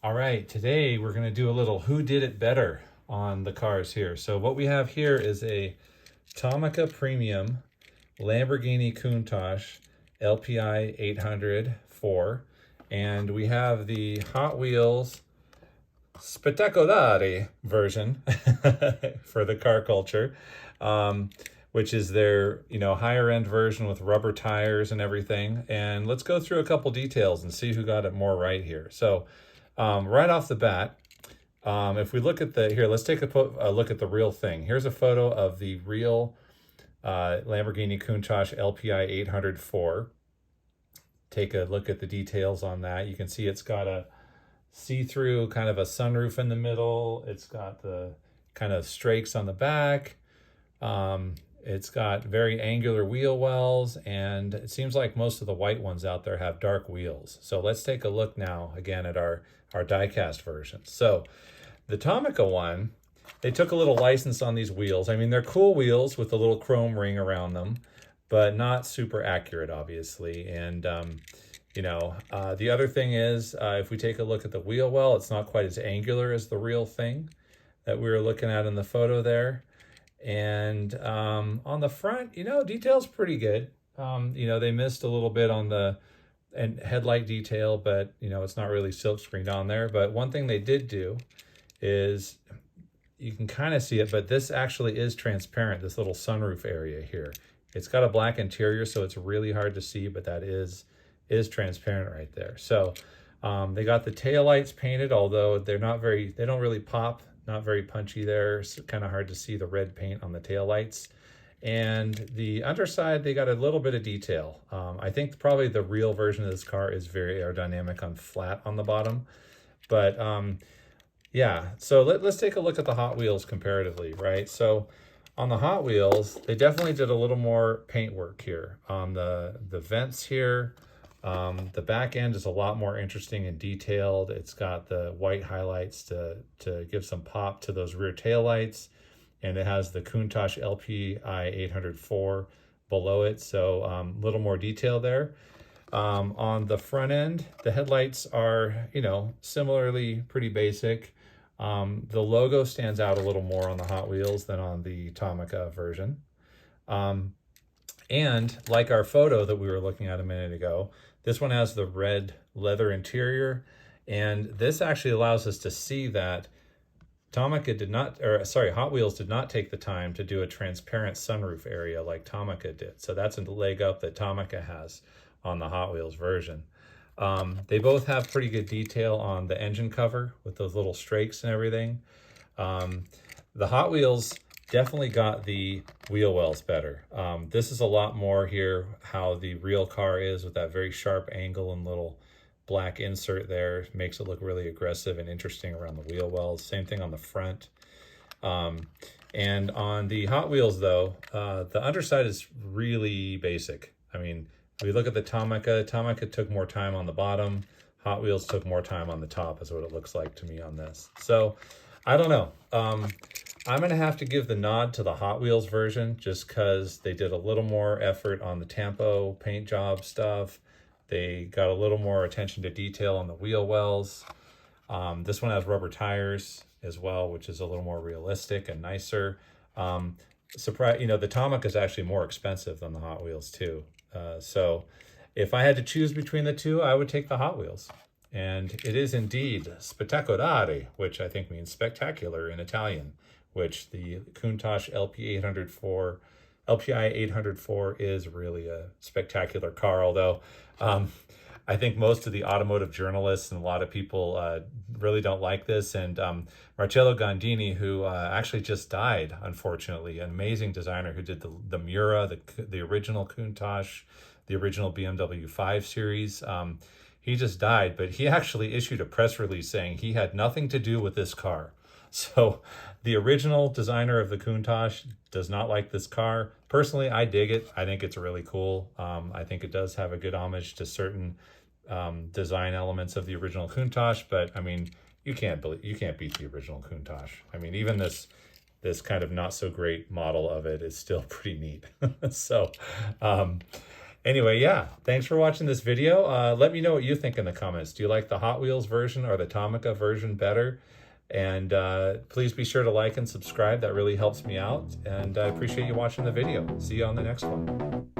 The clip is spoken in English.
All right, today we're going to do a little who did it better on the cars here. So what we have here is a Tomica Premium Lamborghini Countach LPI 804, and we have the Hot Wheels Spettcolare version for the car culture, which is their higher end version with rubber tires and everything. And let's go through a couple details and see who got it more right here. So right off the bat, if we look at let's take a look at the real thing. Here's a photo of the real Lamborghini Countach LPI 804. Take a look at the details on that. You can see it's got a see-through kind of a sunroof in the middle. It's got the kind of strakes on the back. It's got very angular wheel wells, and it seems like most of the white ones out there have dark wheels. So let's take a look now again at our diecast version. So the Tomica one, they took a little license on these wheels. I mean, they're cool wheels with a little chrome ring around them, but not super accurate, obviously. And the other thing is, if we take a look at the wheel well, it's not quite as angular as the real thing that we were looking at in the photo there. And on the front, detail's pretty good. They missed a little bit on the headlight detail, but it's not really silk screened on there. But one thing they did do is, you can kind of see it, but this actually is transparent, this little sunroof area here. It's got a black interior, so it's really hard to see, but that is transparent right there. So they got the taillights painted, although they don't really pop, not very punchy there. It's kind of hard to see the red paint on the taillights. And the underside, they got a little bit of detail. I think probably the real version of this car is very aerodynamic on flat on the bottom. But yeah, so let's take a look at the Hot Wheels comparatively, right? So on the Hot Wheels, they definitely did a little more paint work here. On the vents here, the back end is a lot more interesting and detailed. It's got the white highlights to give some pop to those rear taillights. And it has the Countach LPI 804 below it. So a little more detail there. On the front end, the headlights are, similarly pretty basic. The logo stands out a little more on the Hot Wheels than on the Tomica version. And like our photo that we were looking at a minute ago, this one has the red leather interior. And this actually allows us to see that Hot Wheels did not take the time to do a transparent sunroof area like Tomica did. So that's a leg up that Tomica has on the Hot Wheels version. They both have pretty good detail on the engine cover with those little strakes and everything. The Hot Wheels definitely got the wheel wells better. This is a lot more here how the real car is, with that very sharp angle and little black insert there. Makes it look really aggressive and interesting around the wheel wells. Same thing on the front. And on the Hot Wheels though, the underside is really basic. I mean, if we look at the Tomica took more time on the bottom. Hot Wheels took more time on the top, is what it looks like to me on this. So I don't know. I'm going to have to give the nod to the Hot Wheels version just because they did a little more effort on the Tampo paint job stuff. They got a little more attention to detail on the wheel wells. This one has rubber tires as well, which is a little more realistic and nicer. The Tomica is actually more expensive than the Hot Wheels too. So if I had to choose between the two, I would take the Hot Wheels. And it is indeed Spettcolare, which I think means spectacular in Italian, which the Countach LPI 804 is really a spectacular car, although I think most of the automotive journalists and a lot of people really don't like this. And Marcello Gandini, who actually just died, unfortunately, an amazing designer who did the Mura, the original Countach, the original BMW 5 Series. He just died, but he actually issued a press release saying he had nothing to do with this car. So the original designer of the Countach does not like this car. Personally, I dig it. I think it's really cool. I think it does have a good homage to certain design elements of the original Countach, but I mean, you can't beat the original Countach. I mean, even this kind of not so great model of it is still pretty neat. So Anyway, yeah, thanks for watching this video. Let me know what you think in the comments. Do you like the Hot Wheels version or the Tomica version better? And please be sure to like and subscribe. That really helps me out. And I appreciate you watching the video. See you on the next one.